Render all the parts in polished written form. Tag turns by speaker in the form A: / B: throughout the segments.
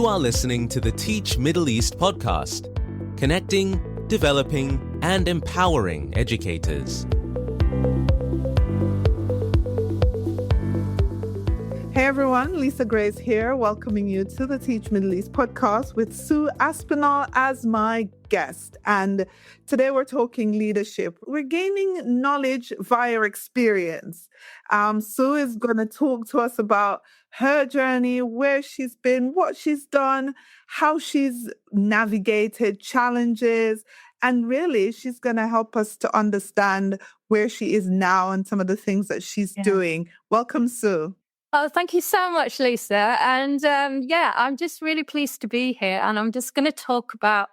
A: You are listening to the Teach Middle East podcast, connecting, developing, and empowering educators.
B: Hey everyone, Lisa Grace here, welcoming you to the Teach Middle East podcast with Sue Aspinall as my guest. And today we're talking leadership. We're gaining knowledge via experience. Sue is going to talk to us about her journey, where she's been, what she's done, how she's navigated challenges, and really she's going to help us to understand where she is now and some of the things that she's doing. Welcome, Sue.
C: Oh, thank you so much, Lisa. And I'm just really pleased to be here. And I'm just going to talk about,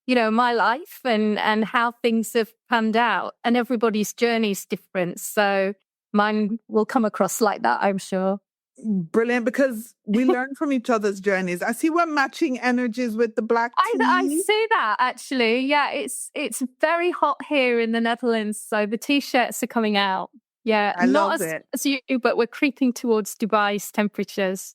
C: my life and how things have panned out. And everybody's journey is different. So mine will come across like that, I'm sure.
B: Brilliant, because we learn from each other's journeys. I see we're matching energies with the black tea.
C: I see that, actually. Yeah, it's very hot here in the Netherlands. So the T-shirts are coming out. Yeah,
B: I
C: not
B: love it.
C: as you, but we're creeping towards Dubai's temperatures.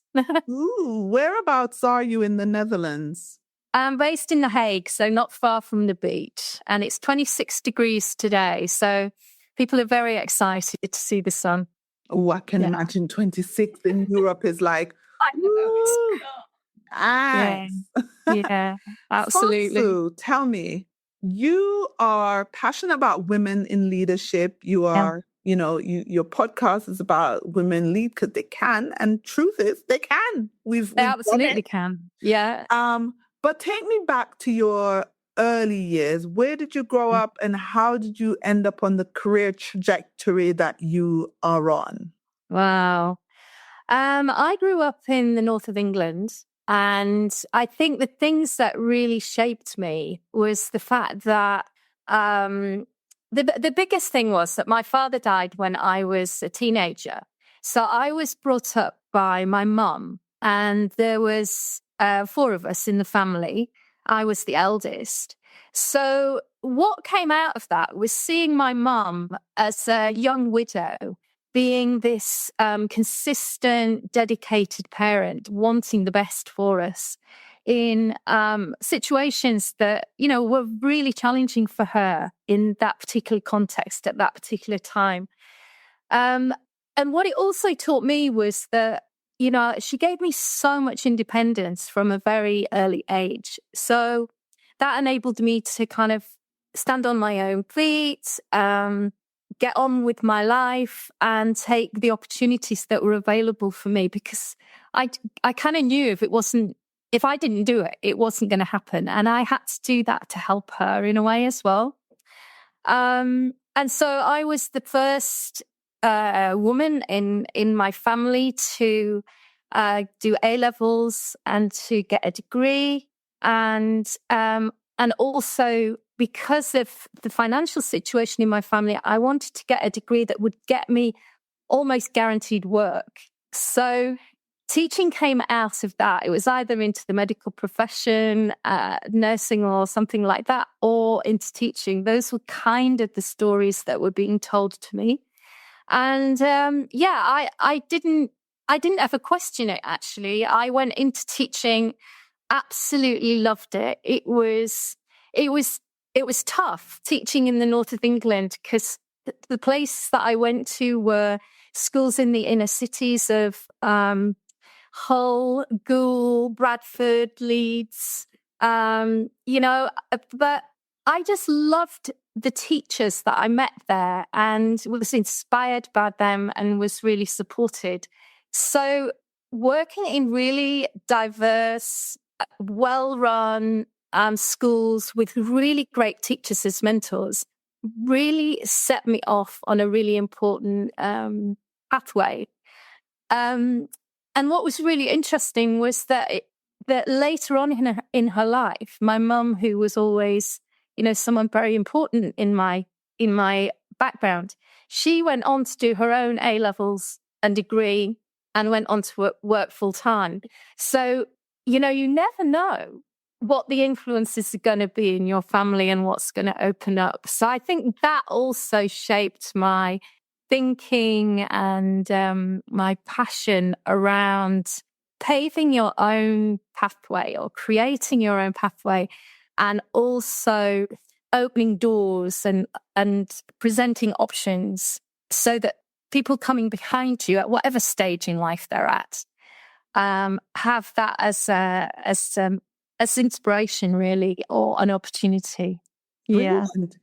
B: Ooh, whereabouts are you in the Netherlands?
C: I'm based in The Hague, so not far from the beach. And it's 26 degrees today. So people are very excited to see the sun.
B: Oh, I can imagine 26 in Europe is like,
C: I know.
B: Nice.
C: Yeah, absolutely.
B: So, tell me, you are passionate about women in leadership. You are... your podcast is about women lead because they can, and truth is they can. They
C: absolutely can. Yeah.
B: But take me back to your early years. Where did you grow up, and how did you end up on the career trajectory that you are on?
C: Wow. I grew up in the north of England, and I think the things that really shaped me was the fact that the biggest thing was that my father died when I was a teenager. So I was brought up by my mum, and there was 4 of us in the family. I was the eldest. So what came out of that was seeing my mum as a young widow being this consistent, dedicated parent, wanting the best for us in situations that, were really challenging for her in that particular context at that particular time. And what it also taught me was that, she gave me so much independence from a very early age. So that enabled me to kind of stand on my own feet, get on with my life and take the opportunities that were available for me, because I kind of knew if I didn't do it, it wasn't going to happen. And I had to do that to help her in a way as well. And so I was the first woman in my family to do A-levels and to get a degree. And also because of the financial situation in my family, I wanted to get a degree that would get me almost guaranteed work. So teaching came out of that. It was either into the medical profession, nursing or something like that, or into teaching. Those were kind of the stories that were being told to me. And I didn't ever question it, actually. I went into teaching, absolutely loved it. It was tough teaching in the north of England, because the places that I went to were schools in the inner cities of Hull, Goole, Bradford, Leeds, but I just loved the teachers that I met there and was inspired by them and was really supported. So working in really diverse, well-run schools with really great teachers as mentors really set me off on a really important pathway. And what was really interesting was that later on in her life, my mum, who was always, someone very important in my background, she went on to do her own A-levels and degree and went on to work full time. So, you never know what the influences are going to be in your family and what's going to open up. So I think that also shaped my thinking and my passion around paving your own pathway or creating your own pathway, and also opening doors and presenting options so that people coming behind you at whatever stage in life they're at have that as inspiration, really, or an opportunity. Yeah.
B: Brilliant.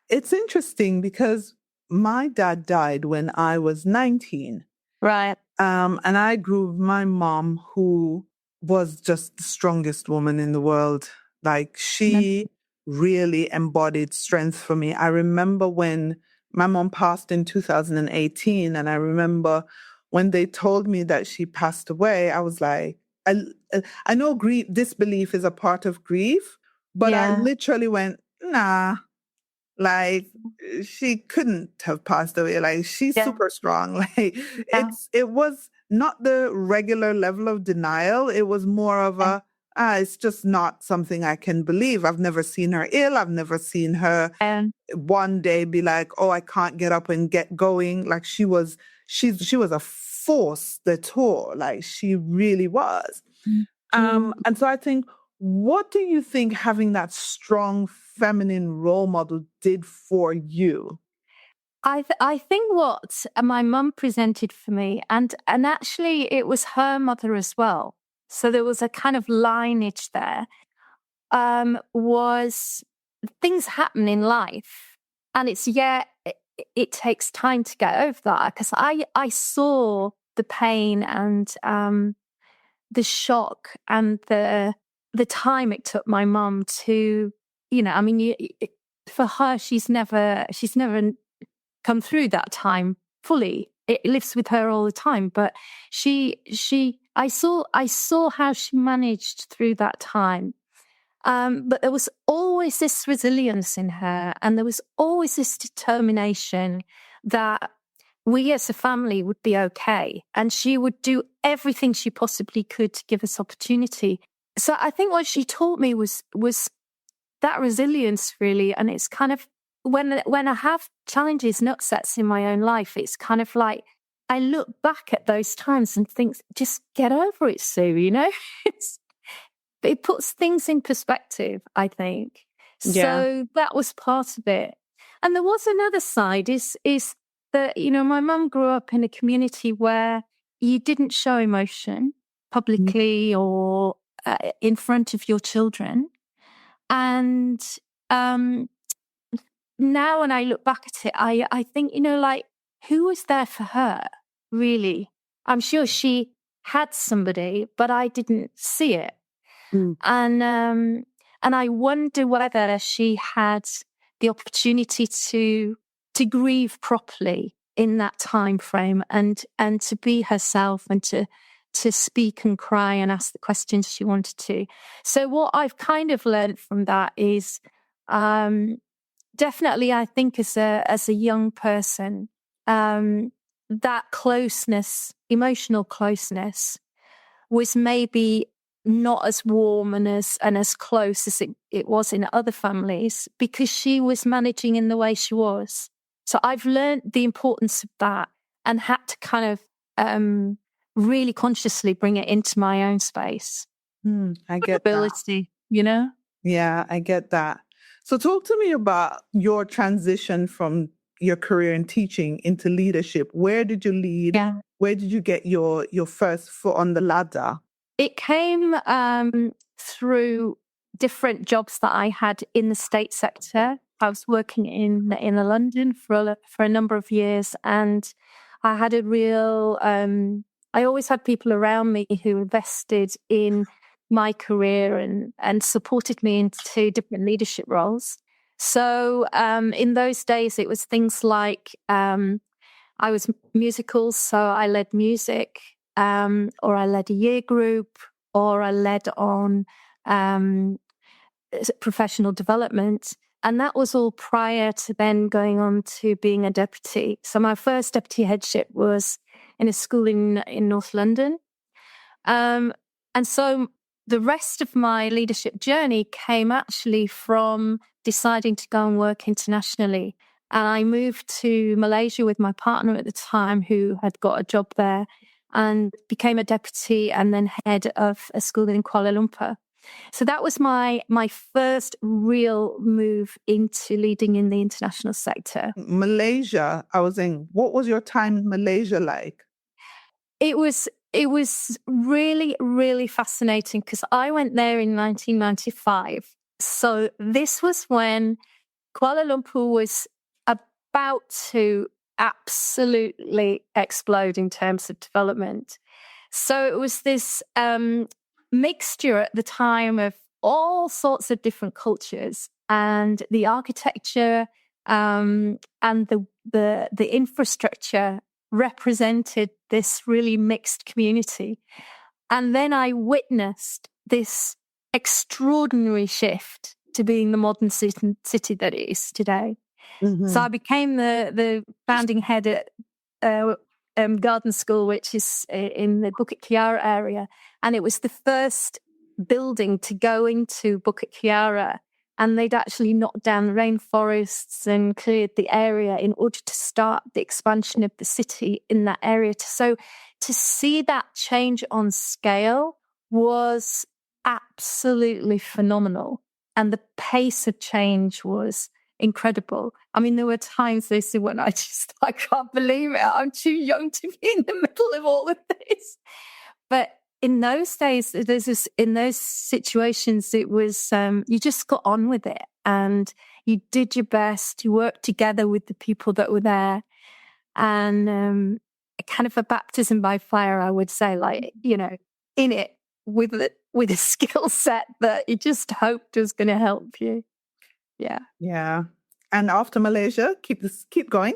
B: It's interesting because my dad died when I was 19.
C: Right.
B: And I grew with my mom, who was just the strongest woman in the world. Like, she really embodied strength for me. I remember when my mom passed in 2018, and I remember when they told me that she passed away, I was like, I know grief, disbelief is a part of grief, but I literally went, nah, like, she couldn't have passed away. Like, she's super strong. Like, it was not the regular level of denial. It was more of it's just not something I can believe. I've never seen her ill. I've never seen her one day be like, oh, I can't get up and get going. Like, she was a force that tore. Like, she really was. And so I think, what do you think having that strong feminine role model did for you?
C: I think what my mum presented for me, and actually it was her mother as well, so there was a kind of lineage there, was things happen in life, and it takes time to get over that, because I saw the pain and the shock and the time it took my mum to, I mean, for her, she's never come through that time fully. It lives with her all the time, but I saw how she managed through that time. But there was always this resilience in her, and there was always this determination that we as a family would be okay, and she would do everything she possibly could to give us opportunity. So I think what she taught me was that resilience, really. And it's kind of, when I have challenges and upsets in my own life, it's kind of like I look back at those times and think, just get over it, Sue, it puts things in perspective, I think. So that was part of it. And there was another side, is that, my mum grew up in a community where you didn't show emotion publicly or in front of your children. And now when I look back at it, I think, like, who was there for her, really? I'm sure she had somebody, but I didn't see it. And I wonder whether she had the opportunity to grieve properly in that time frame, and to be herself, and to speak and cry and ask the questions she wanted to. So what I've kind of learned from that is, definitely, I think as a young person, that closeness, emotional closeness, was maybe not as warm and as close as it was in other families, because she was managing in the way she was. So I've learned the importance of that, and had to kind of really consciously bring it into my own space.
B: I get
C: ability,
B: that. Yeah, I get that. So talk to me about your transition from your career in teaching into leadership. Where did you lead?
C: Yeah.
B: Where did you get your first foot on the ladder?
C: It came through different jobs that I had in the state sector. I was working in London for a number of years, and I had a real. I always had people around me who invested in my career and supported me into different leadership roles. So in those days, it was things like I was musicals, so I led music, or I led a year group, or I led on professional development. And that was all prior to then going on to being a deputy. So my first deputy headship was in a school in North London. And so the rest of my leadership journey came actually from deciding to go and work internationally. And I moved to Malaysia with my partner at the time, who had got a job there. and became a deputy and then head of a school in Kuala Lumpur. So that was my first real move into leading in the international sector.
B: Malaysia, I was in. What was your time in Malaysia like?
C: It was really, really fascinating because I went there in 1995. So this was when Kuala Lumpur was about to absolutely explode in terms of development. So it was this mixture at the time of all sorts of different cultures, and the architecture and the infrastructure represented this really mixed community. And then I witnessed this extraordinary shift to being the modern city that it is today.
B: Mm-hmm.
C: So I became the founding head at Garden School, which is in the Bukit Kiara area. And it was the first building to go into Bukit Kiara. And they'd actually knocked down the rainforests and cleared the area in order to start the expansion of the city in that area. So to see that change on scale was absolutely phenomenal. And the pace of change was incredible. I mean, there were times when I can't believe it. I'm too young to be in the middle of all of this. But in those days, in those situations, it was, you just got on with it and you did your best. You worked together with the people that were there, and kind of a baptism by fire, I would say, like, in it with a skill set that you just hoped was going to help you. Yeah.
B: Yeah. And after Malaysia, keep going.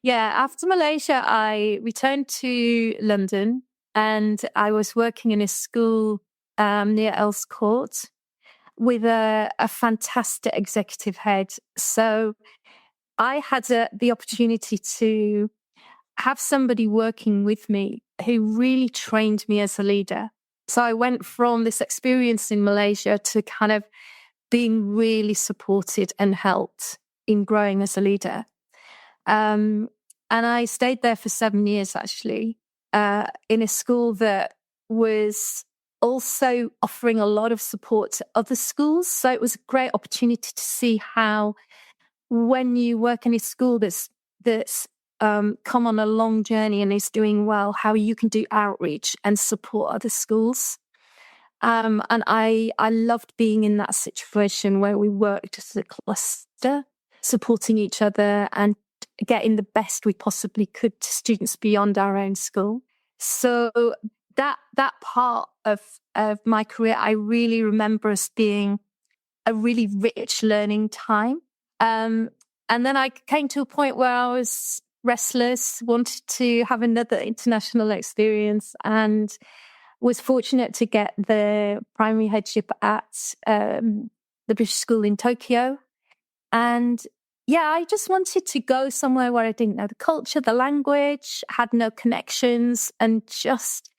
C: Yeah. After Malaysia, I returned to London. And I was working in a school near Earls Court with a fantastic executive head. So I had the opportunity to have somebody working with me who really trained me as a leader. So I went from this experience in Malaysia to kind of being really supported and helped in growing as a leader. And I stayed there for 7 years, actually. In a school that was also offering a lot of support to other schools. So it was a great opportunity to see how, when you work in a school that's come on a long journey and is doing well, how you can do outreach and support other schools. And I loved being in that situation where we worked as a cluster, supporting each other and getting the best we possibly could to students beyond our own school. So that part of my career, I really remember as being a really rich learning time. And then I came to a point where I was restless, wanted to have another international experience, and was fortunate to get the primary headship at the British School in Tokyo. And yeah, I just wanted to go somewhere where I didn't know the culture, the language, had no connections, and just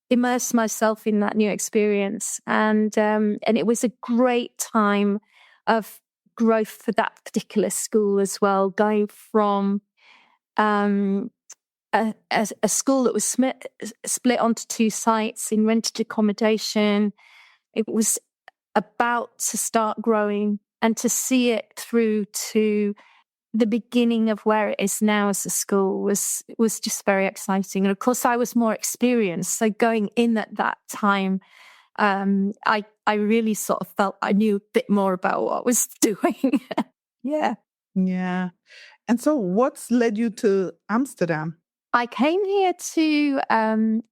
C: immerse myself in that new experience. And it was a great time of growth for that particular school as well, going from a school that was split onto 2 sites in rented accommodation. It was about to start growing, and to see it through to the beginning of where it is now as a school was just very exciting. And of course, I was more experienced. So going in at that time, I really sort of felt I knew a bit more about what I was doing. Yeah.
B: Yeah. And so what's led you to Amsterdam?
C: I came here to,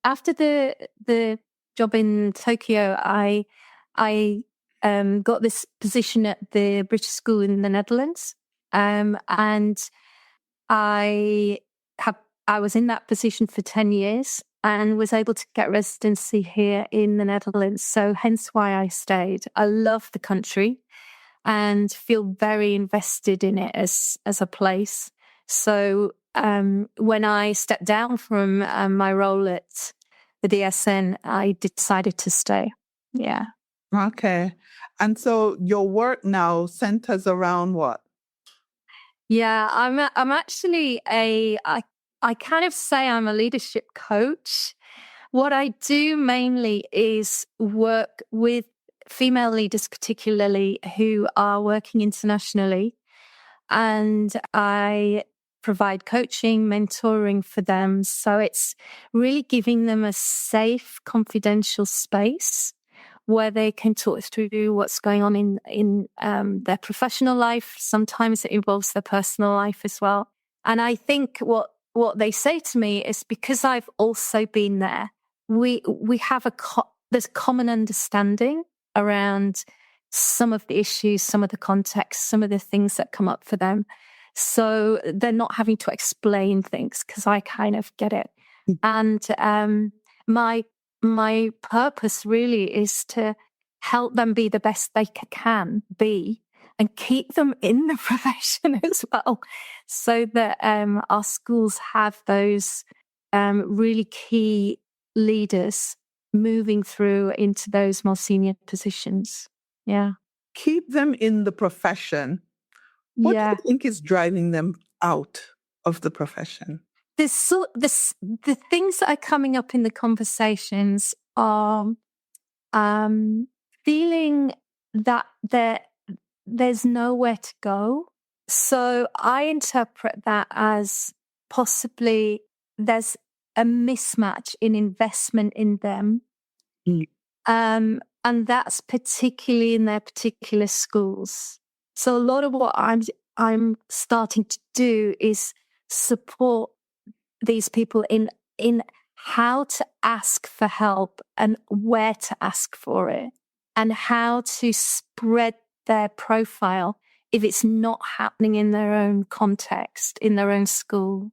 C: after the job in Tokyo, I got this position at the British School in the Netherlands. And I was in that position for 10 years and was able to get residency here in the Netherlands. So hence why I stayed. I love the country and feel very invested in it as a place. So when I stepped down from my role at the DSN, I decided to stay. Yeah.
B: Okay. And so your work now centers around what?
C: Yeah, I'm actually I I kind of say I'm a leadership coach. What I do mainly is work with female leaders, particularly who are working internationally. And I provide coaching, mentoring for them. So it's really giving them a safe, confidential space where they can talk through what's going on in their professional life. Sometimes it involves their personal life as well. And I think what they say to me is, because I've also been there, we have there's common understanding around some of the issues, some of the context, some of the things that come up for them. So they're not having to explain things, because I kind of get it. And my purpose really is to help them be the best they can be and keep them in the profession as well, so that our schools have those really key leaders moving through into those more senior positions. Yeah.
B: Keep them in the profession. What do you think is driving them out of the profession?
C: The things that are coming up in the conversations are feeling that there's nowhere to go. So I interpret that as possibly there's a mismatch in investment in them. And that's particularly in their particular schools. So a lot of what I'm starting to do is support these people in how to ask for help and where to ask for it, and how to spread their profile if it's not happening in their own context, in their own school.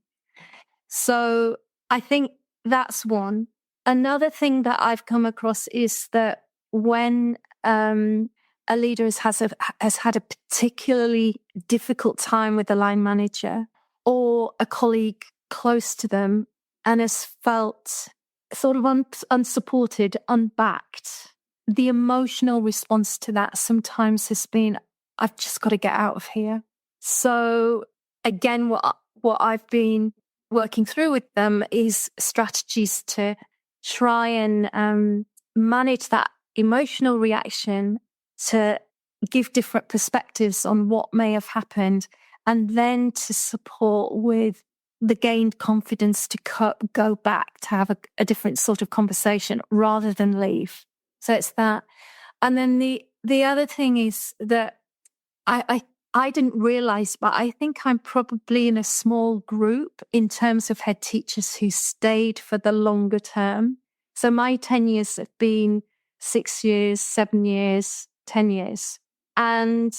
C: So I think that's one. Another thing that I've come across is that when a leader has had a particularly difficult time with a line manager or a colleague close to them and has felt sort of unsupported, unbacked, the emotional response to that sometimes has been, I've just got to get out of here. So again, what I've been working through with them is strategies to try and manage that emotional reaction, to give different perspectives on what may have happened, and then to support with the gained confidence to go back to have a different sort of conversation rather than leave. So it's that. And then the other thing is that I didn't realize, but I think I'm probably in a small group in terms of head teachers who stayed for the longer term. So my 10 years have been 6 years, 7 years, 10 years. And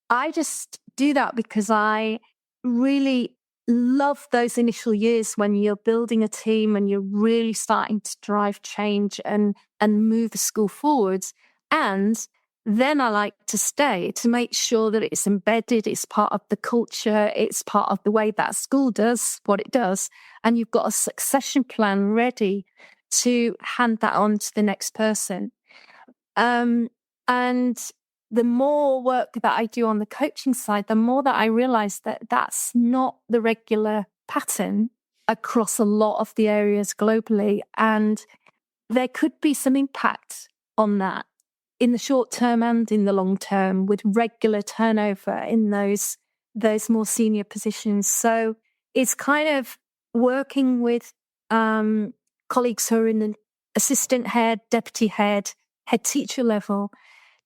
C: I just do that because I really love those initial years when you're building a team and you're really starting to drive change and move the school forwards. And then I like to stay to make sure that it's embedded, it's part of the culture, it's part of the way that school does what it does. And you've got a succession plan ready to hand that on to the next person. And the more work that I do on the coaching side, the more that I realize that that's not the regular pattern across a lot of the areas globally. And there could be some impact on that in the short term and in the long term, with regular turnover in those more senior positions. So it's kind of working with colleagues who are in an assistant head, deputy head teacher level,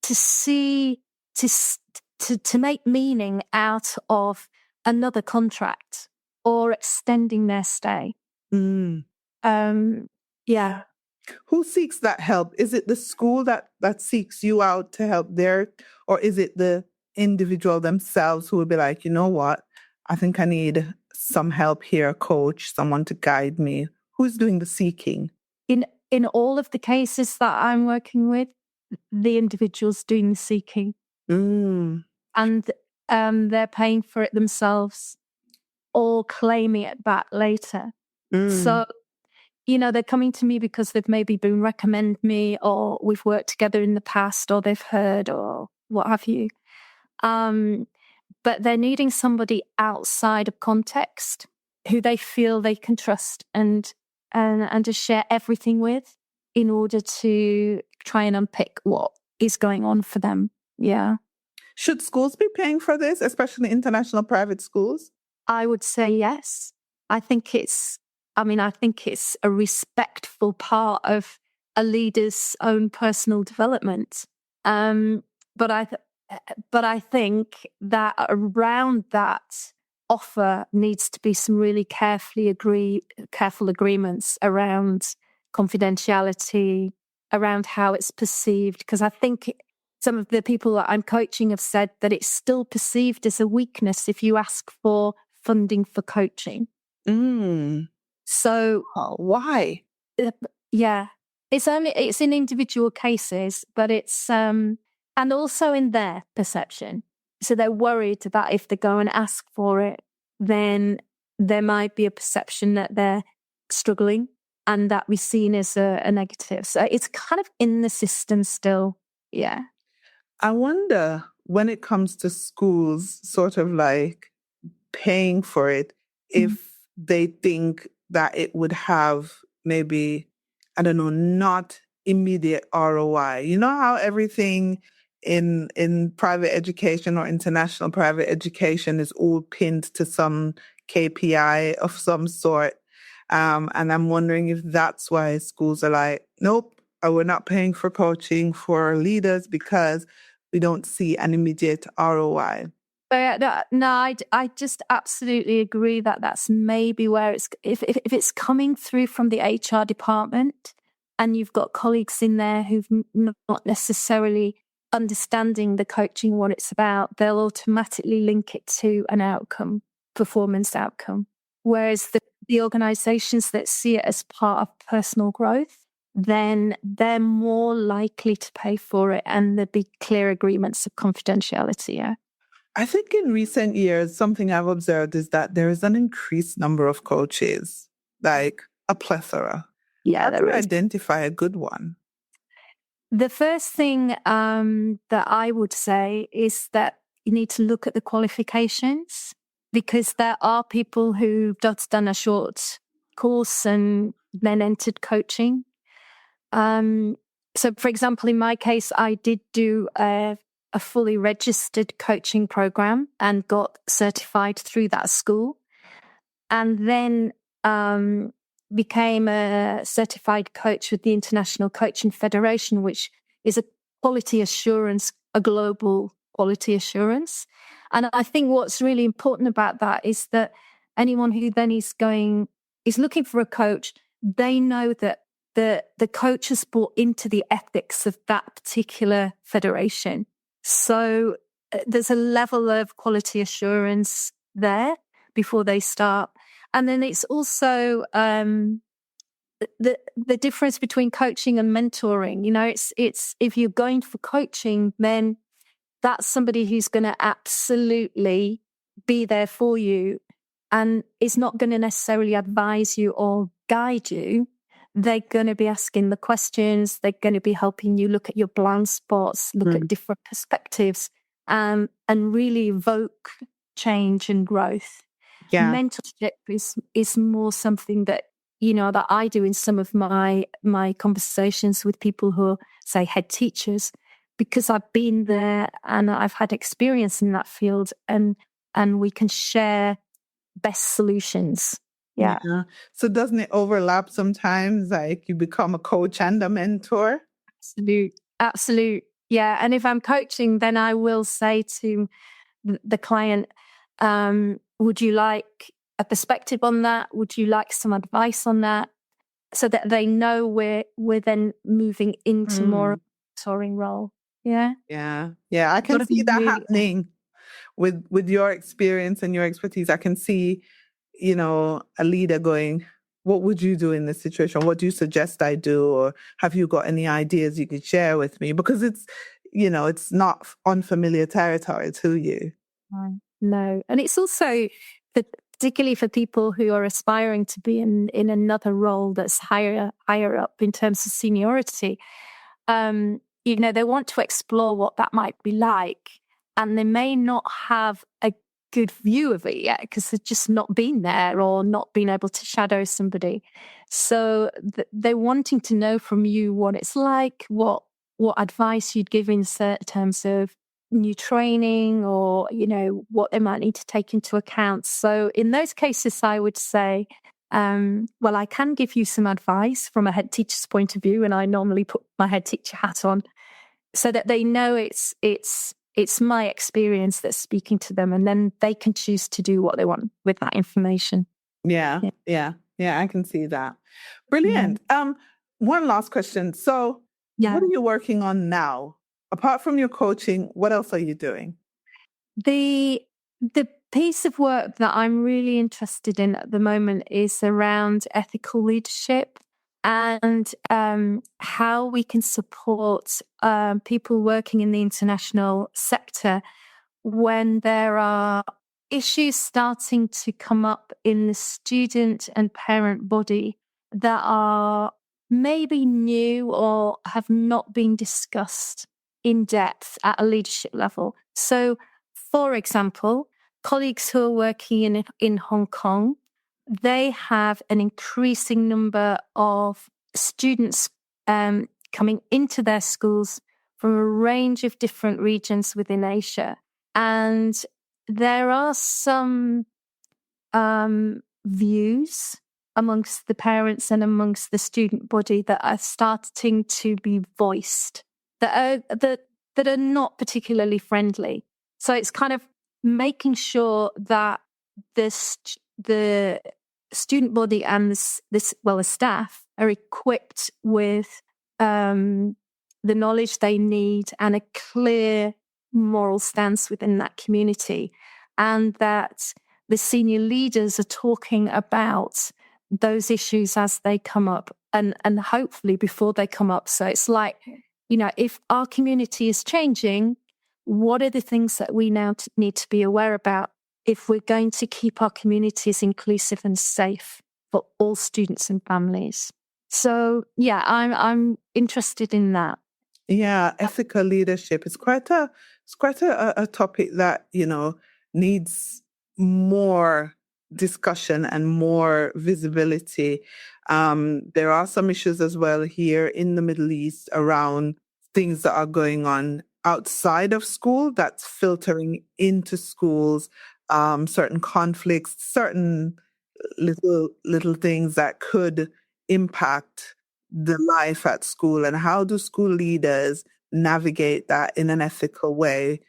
C: to see to make meaning out of another contract or extending their stay. Yeah.
B: Who seeks that help? Is it the school that seeks you out to help there, or is it the individual themselves who will be like, you know what, I think I need some help here, coach, someone to guide me? Who's doing the seeking?
C: In all of the cases that I'm working with, the individual's doing the seeking. And they're paying for it themselves or claiming it back later. So, they're coming to me because they've maybe been recommended me, or we've worked together in the past, or they've heard, or what have you. But they're needing somebody outside of context who they feel they can trust and just share everything with in order to try and unpick what is going on for them. Yeah.
B: Should schools be paying for this, especially international private schools?
C: I would say yes. I think it's a respectful part of a leader's own personal development. But I think that around that offer needs to be some really careful agreements around confidentiality, around how it's perceived. Because I think some of the people that I'm coaching have said that it's still perceived as a weakness if you ask for funding for coaching. So
B: Why?
C: yeah, it's in individual cases, but it's and also in their perception. So they're worried that if they go and ask for it, then there might be a perception that they're struggling and that be seen as a negative. So it's kind of in the system still. Yeah.
B: I wonder when it comes to schools sort of like paying for it, if they think that it would have maybe, I don't know, not immediate ROI. You know how everything in private education or international private education is all pinned to some KPI of some sort. And I'm wondering if that's why schools are like, nope, we're not paying for coaching for leaders because we don't see an immediate ROI.
C: I just absolutely agree that that's maybe where it's if it's coming through from the HR department and you've got colleagues in there who've not necessarily understanding the coaching, what it's about, they'll automatically link it to an outcome, performance outcome. Whereas the organizations that see it as part of personal growth, then they're more likely to pay for it and there'll be clear agreements of confidentiality. Yeah.
B: I think in recent years, something I've observed is that there is an increased number of coaches, like a plethora.
C: Yeah,
B: how do you identify a good one?
C: The first thing that I would say is that you need to look at the qualifications, because there are people who've just done a short course and then entered coaching. So, for example, in my case, I did do a fully registered coaching program and got certified through that school, and then became a certified coach with the International Coaching Federation, which is a quality assurance, a global quality assurance. And I think what's really important about that is that anyone who then is looking for a coach, they know that the coach has bought into the ethics of that particular federation. So there's a level of quality assurance there before they start. And then it's also the difference between coaching and mentoring. You know, it's if you're going for coaching, then that's somebody who's going to absolutely be there for you and is not going to necessarily advise you or guide you. They're going to be asking the questions. They're going to be helping you look at your blind spots, look at different perspectives, and really evoke change and growth. Yeah. Mentorship is more something that, you know, that I do in some of my conversations with people who are, say, head teachers, because I've been there and I've had experience in that field, and we can share best solutions. Yeah.
B: So doesn't it overlap sometimes? Like you become a coach and a mentor?
C: Absolute. Yeah. And if I'm coaching, then I will say to the client, would you like a perspective on that? Would you like some advice on that? So that they know we're then moving into more of a mentoring role. Yeah.
B: Yeah. Yeah. I can see that happening with your experience and your expertise. I can see, you know, a leader going, what would you do in this situation? What do you suggest I do? Or have you got any ideas you could share with me? Because it's, you know, it's not unfamiliar territory to you.
C: No. And it's also, particularly for people who are aspiring to be in another role that's higher up in terms of seniority, you know, they want to explore what that might be like. And they may not have good view of it yet because they've just not been there or not been able to shadow somebody. So they're wanting to know from you what it's like, what advice you'd give in terms of new training or, what they might need to take into account. So in those cases, I would say, well, I can give you some advice from a head teacher's point of view, and I normally put my head teacher hat on so that they know it's my experience that's speaking to them, and then they can choose to do what they want with that information.
B: Yeah, I can see that. Brilliant.
C: Yeah.
B: One last question. So what are you working on now? Apart from your coaching, what else are you doing?
C: The piece of work that I'm really interested in at the moment is around ethical leadership and how we can support people working in the international sector when there are issues starting to come up in the student and parent body that are maybe new or have not been discussed in depth at a leadership level. So, for example, colleagues who are working in Hong Kong, they have an increasing number of students coming into their schools from a range of different regions within Asia. And there are some views amongst the parents and amongst the student body that are starting to be voiced that are not particularly friendly. So it's kind of making sure that the student body and the staff are equipped with the knowledge they need and a clear moral stance within that community, and that the senior leaders are talking about those issues as they come up and hopefully before they come up. So it's like, if our community is changing, what are the things that we now need to be aware about if we're going to keep our communities inclusive and safe for all students and families? So, yeah, I'm interested in that.
B: Yeah, ethical leadership is quite a topic that, needs more discussion and more visibility. There are some issues as well here in the Middle East around things that are going on outside of school that's filtering into schools, certain conflicts, certain little things that could impact the life at school, and how do school leaders navigate that in an ethical way,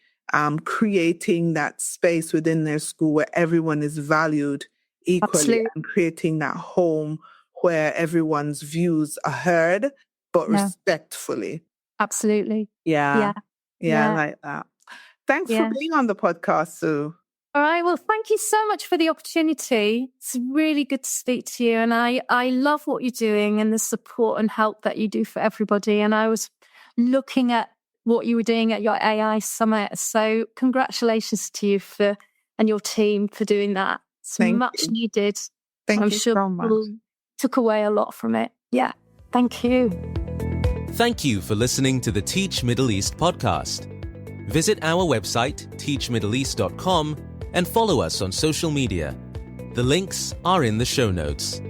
B: creating that space within their school where everyone is valued equally. Absolutely. And creating that home where everyone's views are heard, but respectfully.
C: Absolutely.
B: Yeah, I like that. Thanks for being on the podcast, Sue.
C: All right. Well, thank you so much for the opportunity. It's really good to speak to you. And I love what you're doing and the support and help that you do for everybody. And I was looking at what you were doing at your AI summit. So congratulations to you and your team for doing that. It's much needed.
B: I'm sure so much.
C: People took away a lot from it. Yeah. Thank you.
A: Thank you for listening to the Teach Middle East podcast. Visit our website, teachmiddleeast.com, and follow us on social media. The links are in the show notes.